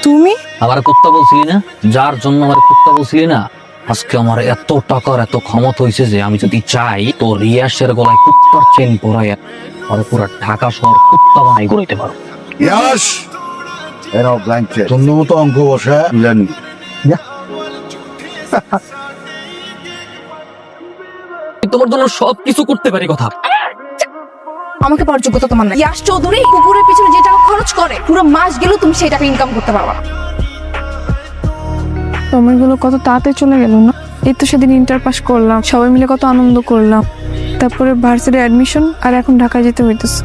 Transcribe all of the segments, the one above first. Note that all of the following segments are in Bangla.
তুমি আমার কুত্তা বলছিলি না, যার জন্য আমার কুত্তা বলছিলি না, আজকে আমার এত টাকার এত ক্ষমতা হয়েছে যে আমি যদি চাই তো রিয়াসের গলায় কুত্তার চেন পরাই আর পুরো ঢাকা শহর কুত্তা বানাই করতে পারো। ইয়াস এরাও ব্ল্যাঙ্কেট সুন্দর মতো অঙ্ক বসে তুলেন। তোমার জন্য সবকিছু করতে পারি কথা। আমাকে পাওয়ার যোগ্যতা তোমার নাই। ইয়াশ চৌধুরী কুকুরের পিছনে যে টাকা খরচ করে পুরো মাস গেলেও তুমি সেই টাকা ইনকাম করতে পারবা না। সময়গুলো কত তাড়াতাড়ি চলে গেল না। এই তো সেদিন ইন্টার পাস করলাম, সবাই মিলে কত আনন্দ করলাম, তারপরে ভার্সিটি অ্যাডমিশন, আর এখন ঢাকায় যেতে হইতেছে।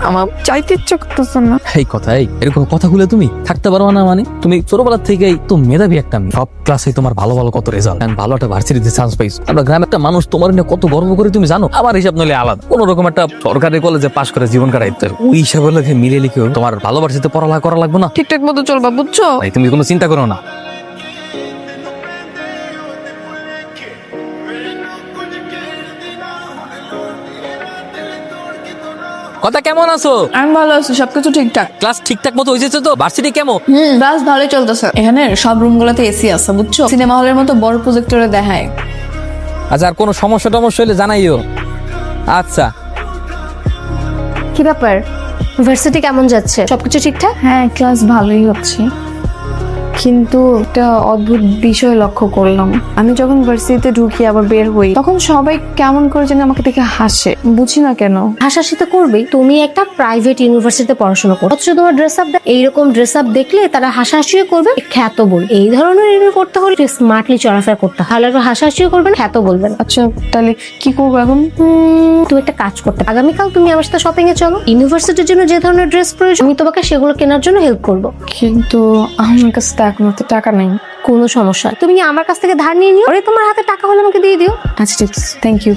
আমার চাইতে ইচ্ছা করতেছে না। এই কথাই এরকম কথাগুলো তুমি থাকতে পারো না? মানে তুমি ছোটবেলা থেকেই তো মেধাবী একটা মেয়ে, সব ক্লাসে তোমার ভালো ভালো কত রেজাল্ট, ভালো একটা ভার্সিটিতে চান্স পাইছো। আমরা গ্রামের একটা মানুষ তোমার নিয়ে কত গর্ব করে তুমি জানো। আমার হিসাব নইলে আলাদা, কোন রকম একটা সরকারি কলেজে পাশ করে জীবন কাটাইতে হবে। ওই হিসাবে মিলে লিখেও তোমার ভালো ভার্সিটিতে পড়ালেখা করা লাগবে না। ঠিকঠাক মতো চলবা, বুঝছো? ভাই তুমি কোনো চিন্তা করো না। কথা কেমন আছো? আমি ভালো আছি, সবকিছু ঠিকঠাক। ক্লাস ঠিকঠাক মতো হয়েছে তো? ভার্সিটি কেমন? ক্লাস ভালোই চলতেছে। এখানে সব রুম গুলোতে এসি আছে, বুঝছো? সিনেমা হলের মতো বড় প্রজেক্টরে দেখায়। আচ্ছা, আর কোনো সমস্যা টমস্যা হলে জানাইও। আচ্ছা, কি ব্যাপার, ভার্সিটি কেমন যাচ্ছে? সবকিছু ঠিকঠাক? হ্যাঁ, ক্লাস ভালোই হচ্ছে, কিন্তু একটা অদ্ভুত বিষয় লক্ষ্য করলাম। আমি যখন ভার্সিটিতে ঢুকি আবার বের হই, তখন সবাই কেমন করে যেন আমাকে দেখে হাসে, বুঝি না কেন। হাসাহাসি তো করবেই, তুমি একটা প্রাইভেট ইউনিভার্সিটিতে পড়াশোনা করো, অথচ তোমার ড্রেস আপ এইরকম ড্রেস আপ দেখলে তারা হাসাহাসিও করবে, খ্যাত বল। এই ধরনের ইউনিভার্সিটি পড়তে হলে স্মার্টলি চলাফেরা করতে হয়, তাহলে হাসাহাসিও করবেন, খ্যাত বলবেন। আচ্ছা, তাহলে কি করবো এখন? তুমি একটা কাজ করতে, আগামীকাল তুমি আমার সাথে শপিং এ চলো। ইউনিভার্সিটির জন্য যে ধরনের ড্রেস প্রয়োজন আমি তোমাকে সেগুলো কেনার জন্য হেল্প করবো। কিন্তু আমার কাছে তো এখন তো টাকা নেই। কোনো সমস্যা নেই, তুমি আমার কাছ থেকে ধার নিয়ে নিও, আরে তোমার হাতে টাকা হলে আমাকে দিয়ে দিও। আচ্ছা ঠিক আছে, থ্যাংক ইউ।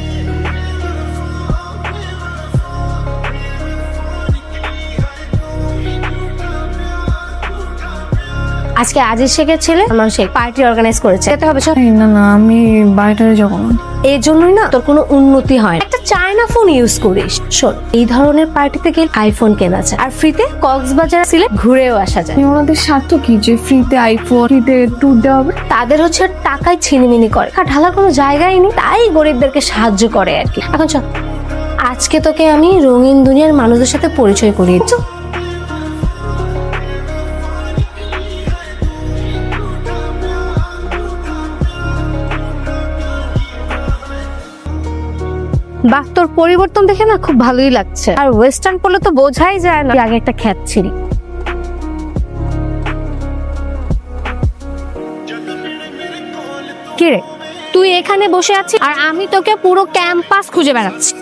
আজকে আজিজ শেখের ছেলে মানুষের পার্টি অর্গানাইজ করেছে, যেতে হবে সব। না না, আমি বাইরে যাবো না। এর জন্যই না তোর কোনো উন্নতি হয় না। একটা চায়না ফোন ইউজ করিস। শোন, এই ধরনের পার্টিতে গেলে আইফোন কেনা যায়, আর ফ্রিতে কক্সবাজার সিলেট ঘুরেও আসা যায়। ওনাদের স্বার্থ কি যে ফ্রিতে আইফোন, ফ্রিতে ট্যুর দেওয়া হবে? তাদের হচ্ছে টাকায় ছিনিমিনি করে, আর ঢালার কোনো জায়গায় নেই, তাই গরিবদেরকে সাহায্য করে আর কি। এখন চল, আজকে তোকে আমি রঙিন দুনিয়ার মানুষদের সাথে পরিচয় করিয়ে দিচ্ছি। বাহ, তোর পরিবর্তন দেখে না খুব ভালোই লাগছে। আর ওয়েস্টার্ন পরলে তো বোঝাই যায় না আগে একটা খ্যাত ছিলি। কিরে, তুই এখানে বসে আছিস আর আমি তোকে পুরো ক্যাম্পাস খুঁজে বেড়াচ্ছি।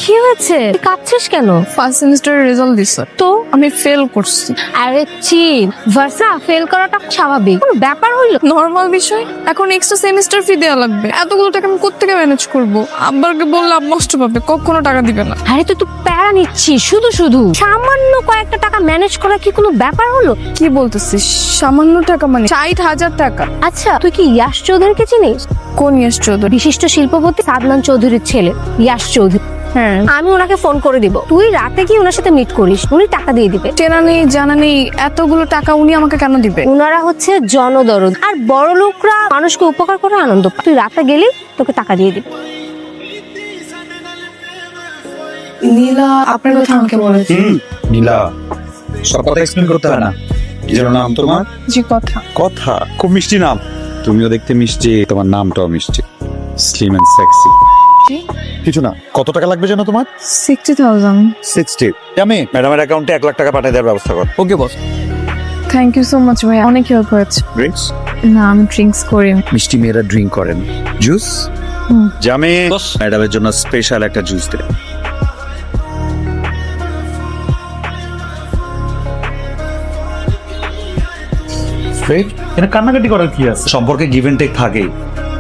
কি হয়েছে, তুই কাঁদছিস কেন? ফার্স্ট সেমিস্টারের রেজাল্ট দিছে তো আমি ফেল করছি। আরে চিল, ভার্সা ফেল করাটা স্বাভাবিক, কোনো ব্যাপার হইলো? নর্মাল বিষয়। এখন এক্সট্রা সেমিস্টার ফি দেওয়া লাগবে, এতগুলো টাকা আমি কোত্থেকে ম্যানেজ করব? আব্বাকে বললে আব্বা নষ্ট পাবে, কখনো টাকা দিবে না। আরে তুই তো প্যারা নিচ্ছিস শুধু শুধু। সামান্য কয়েকটা টাকা ম্যানেজ করা কি কোনো ব্যাপার হলো? কি বলতেছিস? সামান্য টাকা মানে 60,000 টাকা? আচ্ছা, তুই কি ইয়াশ চৌধুরীকে চিনিস? কোন ইয়াশ চৌধুরী? বিশিষ্ট শিল্পপতি সাদমান চৌধুরীর ছেলে ইয়াশ চৌধুরী। হ্যাঁ, আমি ওনাকে ফোন করে দিব, তুই রাতে কি ওনার সাথে মিট করিস, উনি টাকা দিয়ে দিবে। চেনা নেই জানা নেই, এতগুলো টাকা উনি আমাকে কেন দিবে? ওনারা হচ্ছে জনদরদ, আর বড় লোকরা মানুষকে উপকার করে আনন্দ পায়। তুই রাতে গেলি তোকে টাকা দিয়ে দিবে। নীলা আপনার কথা আমাকে বলেছে। নীলা, সব কথা এক্সপ্লেন করতে হয় না। কি যেন নাম তোমার? জি, কথা। কথা খুব মিষ্টি নাম, তুমিও দেখতে মিষ্টি, তোমার নামটাও মিষ্টি, স্লিম এন্ড সেক্সি। কিছু না, কত টাকা লাগবে যেন তোমার? 60,000। 60। আমি ম্যাডামের অ্যাকাউন্টে 1 লাখ টাকা পাঠিয়ে দেওয়ার ব্যবস্থা কর। ওকে বস। থ্যাংক ইউ সো মাচ ভাই, অনেক হেল্প হয়েছে। ড্রিঙ্কস? না, আমি ড্রিঙ্কস করি না। মিষ্টি মেয়েরা ড্রিঙ্ক করেন। জুস? জামে ম্যাডামের জন্য স্পেশাল একটা জুস দে। এটা কান্নাকাটি করার কি আছে? সম্পর্কে গিভ এন্ড টেক থাকেই।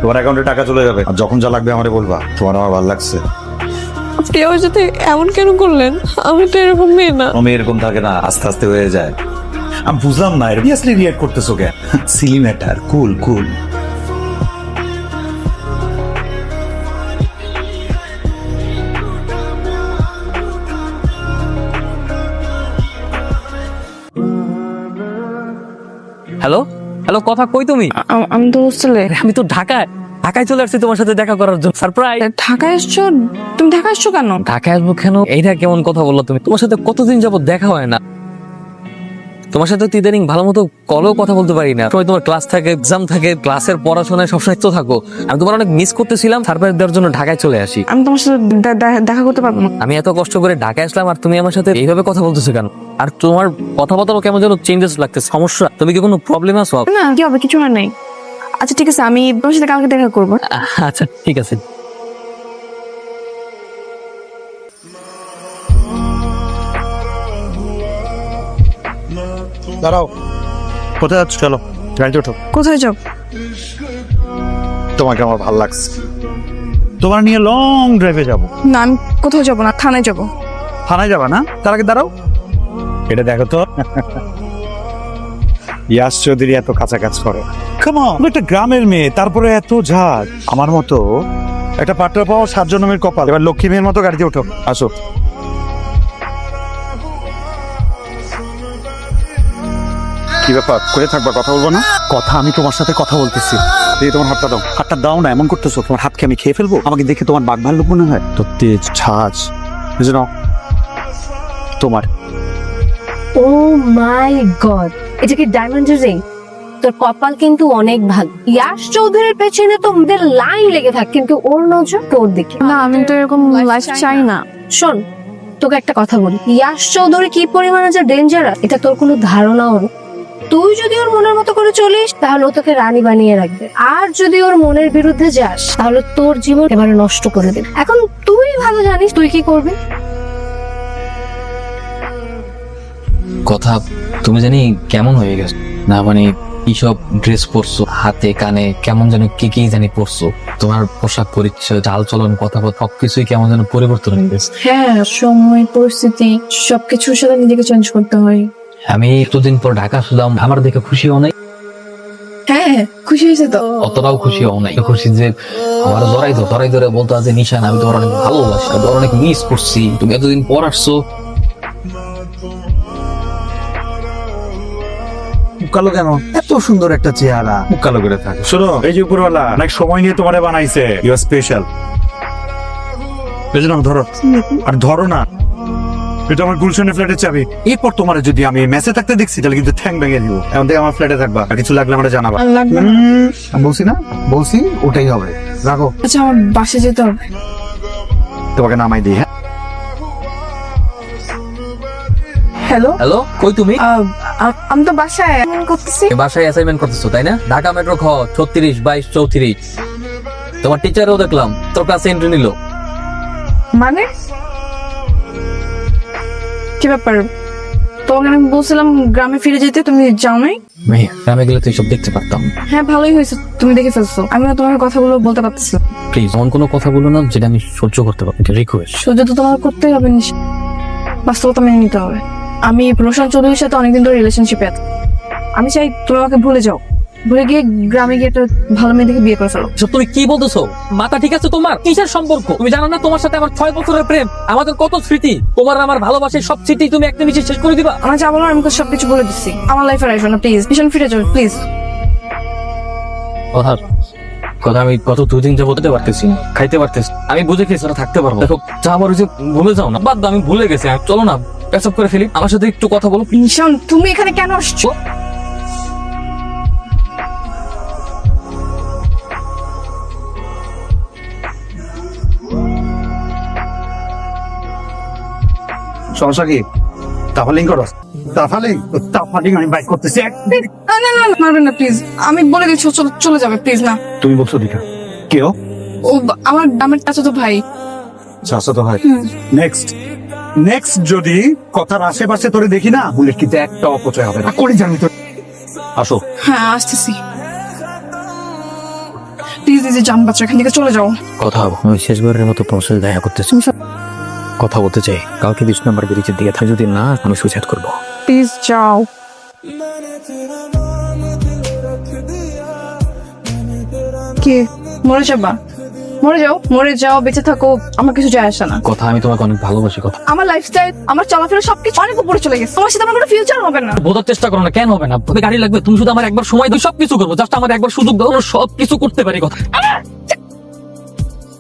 তোমার অ্যাকাউন্টে টাকা চলে যাবে, আর যখন যা লাগবে আমারে বলবা। তোমার আমার ভালো লাগছে। আপনি আমার সাথে এমন কেন করলেন? আমি তো এরকম মেয়ে না। আমি এরকম থাকে না, আস্তে আস্তে হয়ে যায়। আমি বুঝলাম না, সিরিয়াসলি রিঅ্যাক্ট করতেছো কেন? সিলি ম্যাটার, কুল কুল। হ্যালো হ্যালো, কথা কই তুমি? আমি তো হোস্টেলে। আমি তো ঢাকায় চলে আসছি তোমার সাথে দেখা করার জন্য। সারপ্রাইজ। ঢাকায় এসছো? তুমি ঢাকা এসছো কেন? ঢাকায় আসবো কেন? এইটা কেমন কথা বললো তুমি? তোমার সাথে কতদিন যাবত দেখা হয় না। তোমার সাথে তো ইদানিং ভালো মতো কলেও কথা বলতে পারি না। সময় তোমার ক্লাস থাকে, এক্সাম থাকে, ক্লাসের পড়াশোনায় সবসময় তো থাকো। আমি তোমার অনেক মিস করতেছিলাম, সারপ্রাইজ দেওয়ার জন্য ঢাকায় চলে আসি। আমি তোমার সাথে দেখা করতে পারবো না। আমি এত কষ্ট করে ঢাকায় আসলাম আর তুমি আমার সাথে এইভাবে কথা বলতেছো কেন? আর তোমার কথাবার্তাও কেমন যেন চেঞ্জেস লাগতেছে। সমস্যা? তুমি কি কোনো প্রবলেম আছো? না, কি হবে, কিছু হয় নাই। আচ্ছা ঠিক আছে, আমি তোমার সাথে কালকে দেখা করবো। আচ্ছা ঠিক আছে। দাঁড়াও, কোথায় যাচ্ছ? চলো গাড়িতে ওঠো। কোথায় যাও? তোমাকে আমার ভালো লাগছে, তোমার নিয়ে লং ড্রাইভে যাব। না, আমি কোথাও যাবো না, থানায় যাবো। থানায় যাবা না? তার আগে দাঁড়াও, এটা দেখো তো। ইয়াস চৌধুরী এত কাছাকাছি করে। কামন, একটা গ্রামের মেয়ে, তারপরে এত ঝাঁজ। আমার মতো একটা পার্টনার পাওয়া 7 জন্মের কপাল। এবার লক্ষ্মী মেয়ের মতো গাড়িতে ওঠো, আসো। কি ব্যাপার, করে থাকবা, কথা বলবো না? কথা, আমি তোমার সাথে কথা বলতেছি। এই তোমার হাতটা দাও। হাতটা দাও না, এমন করতেছো। তোমার হাতকে আমি খেয়ে ফেলবো? আমাকে দেখে তোমার বাঘ ভাল্লুক মনে হয়? তো তেজ ঝাঁজ, বুঝে নাও তোমার। ও মাই গড, এটা কি ডায়মন্ডের রিং? তোর কপাল কিন্তু অনেক ভালো। ইয়াশ চৌধুরীর পেছনে তো ওদের লাইন লেগে থাকে, কিন্তু ওর নজর তোর দিকে। না, আমি তো এরকম লাইফ চাই না। শোন, তোকে একটা কথা বলি, ইয়াশ চৌধুরী কি পরিমাণে যে ডেঞ্জারাস এটা তোর কোনো ধারণাও নেই। তুই যদি ওর মনের মতো করে চলিস তাহলে ও তোকে রানী বানিয়ে রাখবে, আর যদি ওর মনের বিরুদ্ধে যাস তাহলে তোর জীবন এবারে নষ্ট করে দেবে। এখন তুই ভালো জানিস তুই কি করবি। কথা তুমি জানি কেমন হয়ে গেছো না, মানে কি সব ড্রেস পরছো, হাতে কানে কেমন যেন কি জানি পরছো। তোমার পোশাক পরিচ্ছদ, চাল চলন, কথা সবকিছুই কেমন যেন পরিবর্তন হয়ে গেছে। হ্যাঁ, সময়, পরিস্থিতি সবকিছুর সাথে নিজেকে চেঞ্জ করতে হয়। আমি এতদিন পর ঢাকা আসলাম, আমার দেখে খুশি হও নাই? হ্যাঁ, খুশি হয়েছে তো। অতটাও খুশি হও নাই? খুশি যে আমার ধরাই ধরে বলতো যে নিশান আমি তোমার অনেক ভালোবাসি, তোমার অনেক মিস করছি, তুমি এতদিন পর আসছো। কালো কেন? এত সুন্দর একটা চেহারা। মুখ কালো করে থাকে। শোনো, এই যে উপরওয়ালা অনেক সময় নিয়ে তোমারে বানাইছে, ইউ আর স্পেশাল। বুঝলাম, ধরো। আর ধরো না, এটা আমার গুলশানের ফ্ল্যাটের চাবি। এরপর তোমার যদি আমি মেসে থাকতে দেখছি তাহলে কিন্তু ঠ্যাং ভেঙে দিব। এখন থেকে আমার ফ্ল্যাটে থাকবা, আর কিছু লাগলে আমরা জানাবা। লাগবে না। বলছি না, বলছি ওটাই হবে। রাখো, আচ্ছা, আমার বাসায় যেতে হবে। তোমাকে নামাই দিই। হ্যাঁ, হ্যালো, হ্যালো, কই তুমি? আমি তো বাসায় করতেছি। বাসায় অ্যাসাইনমেন্ট করতেছো তাই না? ঢাকা মেট্রো খ 36, 22, 34। তোমার টিচারও দেখলাম তোর ক্লাসে এন্ট্রি নিল। মানে কি ব্যাপার? তোমাকে আমি বলছিলাম গ্রামে ফিরে যেতে, তুমি যাও নাই? গ্রামে গেলে তো এইসব দেখতে পারতাম। হ্যাঁ, ভালোই হয়েছে তুমি দেখে ফেলছো। আমি তোমার কথাগুলো বলতে পারতেছি। প্লিজ এমন কোনো কথা বলো না যেটা আমি সহ্য করতে পারবো। রিকোয়েস্ট। সহ্য তো তোমার করতেই হবে, বাস্তবতা মেনে নিতে হবে। আমি রোশন চৌধুরীর সাথে অনেকদিন ধরে রিলেশনশিপে আছি। আমি চাই তুমি আমাকে ভুলে যাও, ভুলে গিয়ে গ্রামে গিয়ে একটা ভালো মেয়ে দেখে বিয়ে করে ফেলো। এসব তুমি কি বলতেছো? মাথা ঠিক আছে তোমার? কিসের সম্পর্ক? তুমি জানো না তোমার সাথে আমার 6 বছরের প্রেম, আমাদের কত স্মৃতি। তোমার আমার ভালোবাসার সব স্মৃতি তুমি একটা নিচে শেষ করে দিবা? আমার যা বলার আমি সবকিছু বলে দিচ্ছি। আমার লাইফে আসবে না প্লিজ, ভীষণ ফিরে যাও প্লিজ। কথা আমি গত 2 দিন যাবো হতে পারতেছি না, খাইতে পারতেছি। আমি বুঝে খেয়েছি না, থাকতে পারবো। দেখো যা আমার হয়েছে ভুলে যাও না। বাদ দাও, আমি ভুলে গেছি। চলো না প্যাচআপ করে ফেলি, আমার সাথে একটু কথা বলো। নিশান, তুমি এখানে কেন আসছো? সমস্যা কি? তাফালিং করো। তাফালিং আমি বাইক করতেছি। না না না, মারবেন না প্লিজ। আমি বলে দিচ্ছি ও চলে যাবে প্লিজ। না, তুমি বলছো দীঘা? কেউ? ও আমার গ্রামের চাচাতো ভাই। চাষা তো হয়। নেক্সট যদি কথার আশেপাশে তোরে দেখি না, বুলেট কিন্তু একটা অপচয় হবে না। করে জানি তো। আসো। হ্যাঁ, আসতেছি। প্লিজ এই যে জান বাচ্চা, এখান থেকে চলে যাও। কথা আমি শেষবারের মতো তোমার সাথে দেখা করতেছি, কথা বলতে চাই। কালকে 20 নম্বর ব্রিজের দিকে থাকি, যদি না আমি সুইসাইড করবো। প্লিজ যাও। কি মরে যাবা? মরে যাও বেঁচে থাকো আমার কিছু যায় আসে না। কথা আমি তোমাকে অনেক ভালোবাসি কথা। আমার লাইফস্টাইল, আমার চলাফেরা সবকিছু অনেক উপরে চলে গেছে। তোমার সাথে আমার কোনো ফিউচার হবে না। বোঝার চেষ্টা করো না, কেন হবে না? তুমি গাড়ি লাগবে, তুমি শুধু আমার একবার সময় দাও, সবকিছু করবো। জাস্ট আমার একবার সুযোগ দাও, আমরা সবকিছু করতে পারি। কথা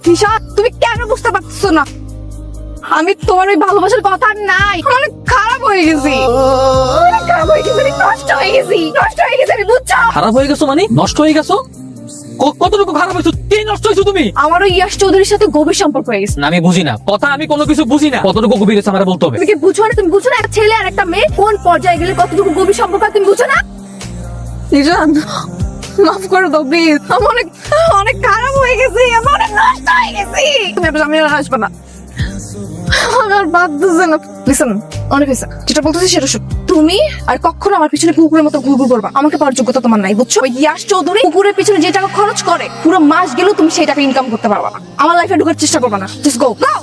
নিশা, তুমি কেন বুঝতে পারছো না? আমি তোমার ওই ভালোবাসার কথা নাই, অনেক খারাপ হয়ে গেছি, অনেক খারাপ হয়ে গেছি, নষ্ট হয়ে গেছি আমি, বুঝছো? খারাপ হয়ে গেছো মানে? নষ্ট হয়ে গেছো? কতটুকু খারাপ হয়েছো? কি নষ্ট হয়েছো তুমি? আমার ওই ইয়াশ চৌধুরীর সাথে গভীর সম্পর্ক হয়ে গেছে। না, আমি বুঝি না কথা, আমি কোনো কিছু বুঝি না। কতটুকু গভীর আছে আমার বলতে হবে। তুমি কি বুঝো না? তুমি বুঝো না একটা ছেলে আর একটা মেয়ে কোন পর্যায়ে গেলে কতটুকু গভীর সম্পর্ক হয়, তুমি বুঝো না? নিজান, মাফ করে দাও প্লিজ, আমি অনেক খারাপ হয়ে গেছি, আমি অনেক নষ্ট হয়ে গেছি। তুমি আমি আর আসবে না, আমি আর বাদ দিচ্ছে না। লিসেন, অনেক হয়েছে, যেটা বলতেছি সেটা শোনো। তুমি আর কখনো আমার পিছনে কুকুরের মতো ঘুরঘুর করবা, আমাকে পাওয়ার যোগ্যতা তোমার নাই, বুঝছো? ওই ইয়াশ চৌধুরী কুকুরের পিছনে যে টাকা খরচ করে পুরো মাস গেলেও তুমি সেই টাকা ইনকাম করতে পারবা না। আমার লাইফে ঢোকার চেষ্টা করবা না, জাস্ট গো গো।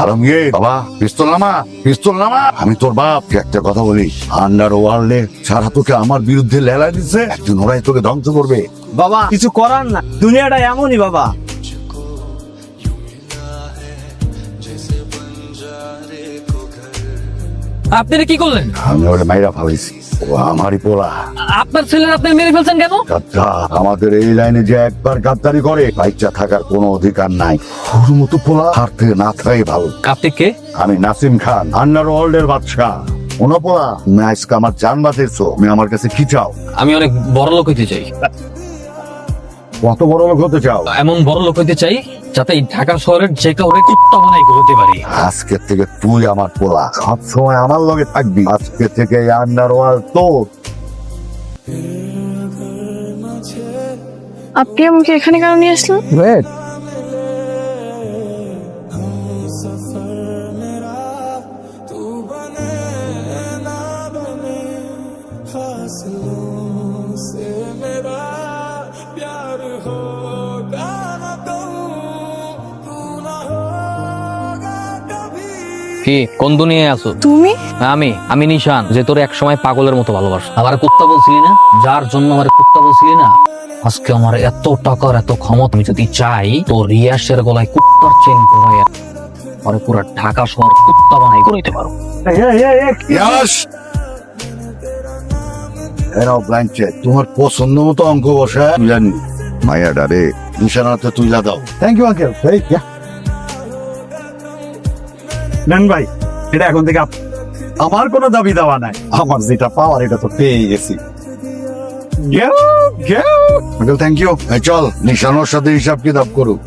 আলমগীর বাবা, পিস্তল নামা। আমি তোর বাপ, একটা কথা বলি, আন্ডার ওয়ার্ল্ডে ছাড়া তোকে আমার বিরুদ্ধে লেলা দিচ্ছে, একদিন ওরাই তোকে ধ্বংস করবে। বাবা কিছু করার না, দুনিয়াটা এমনই বাবা। আপনি কি করলেন? আমি ওটা মাইরা ফালাইছি, ও আমারই পোলা। আপনার ছেলের আপনি মেরে ফেলছেন কেন? গাদ্দার, আমাদের এই লাইনে যে একবার গাদ্দারি করে বাচ্চা থাকার কোনো অধিকার নাই। ওর মতো পোলা হার থেকে না থাকাই ভালো। আপনি কে? আমি নাসিম খান, আন্ডার ওয়ার্ল্ডের বাদশা। কোনো পোলা, তুমি আজকে আমার জান বাঁচাইছো, তুমি আমার কাছে কি চাও? আমি অনেক বড় লোক হইতে চাই। কত বড় লোক হতে চাও? এমন বড় লোক হইতে চাই যাতে এই ঢাকা শহরের যে কাউরে কুত্তা বানাই ঘুরতে পারি। আজকে থেকে তুই আমার পোলা, সব সময় আমার লগে থাকবি। আজকে থেকে আন্ডার ওয়ার্ল্ড তোর। আপনি আমাকে এখানে কেন নিয়ে আসলেন? কি কোন দুনিয়ায় আছো তুমি? আমি নিশান, যে তোর এক সময় পাগলের মতো ভালোবাসো। আমার কুত্তা বলছিলি না, যার জন্য আমার কুত্তা বলছিলি না, আজকে আমার এত টাকার এত ক্ষমতা, আমি যদি চাই তো রিয়াসের গলায় কুত্তার চেন পরাই আর পুরো ঢাকা শহর কুত্তা বানাই করতে পারো। ইয়াস, এরাও ব্ল্যাঙ্ক চেক, তোমার পছন্দ মতো অঙ্ক বসে জানি মায়াডা রে নিশানাতে তুইলা দাও। Thank you uncle. নেন ভাই, এটা এখন থেকে আমার কোনো দাবি দাওয়া নাই। আমার যেটা পাওয়ার এটা তো পেয়ে গেছি। Uncle thank you. চল নিশানোর সাথে হিসাব কিতাব করুক।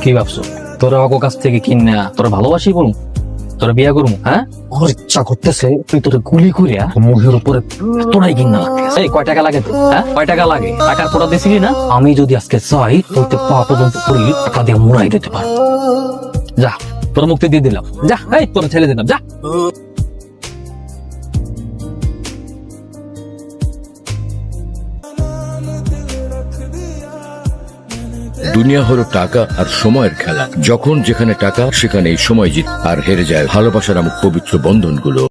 কি ভাবছো তোরা অগো কাছ থেকে কিনা তোরা ভালোবাসি বলুন, তোরা বিয়া করুম? হ্যাঁ, আমার ইচ্ছা করতেছে তুই তোর গুলি করিয়া মুখের উপরে তোরাই কিনা লাগতেছে। এই কয় টাকা লাগে তো? হ্যাঁ, কয় টাকা লাগে? টাকার পোড়া দিছিলি না? আমি যদি আজকে চাই তোকে পা পর্যন্ত করি টাকা দিয়ে মুড়াই দিতে পারো। যা, তোর মুক্তি দিয়ে দিলাম, যা। এই তোর ছেড়ে দিলাম, যা। দুনিয়া হলো টাকা আর সময়ের খেলা। যখন যেখানে টাকা সেখানেই সময় জিত, আর হেরে যায় ভালোবাসার নামক পবিত্র বন্ধনগুলো।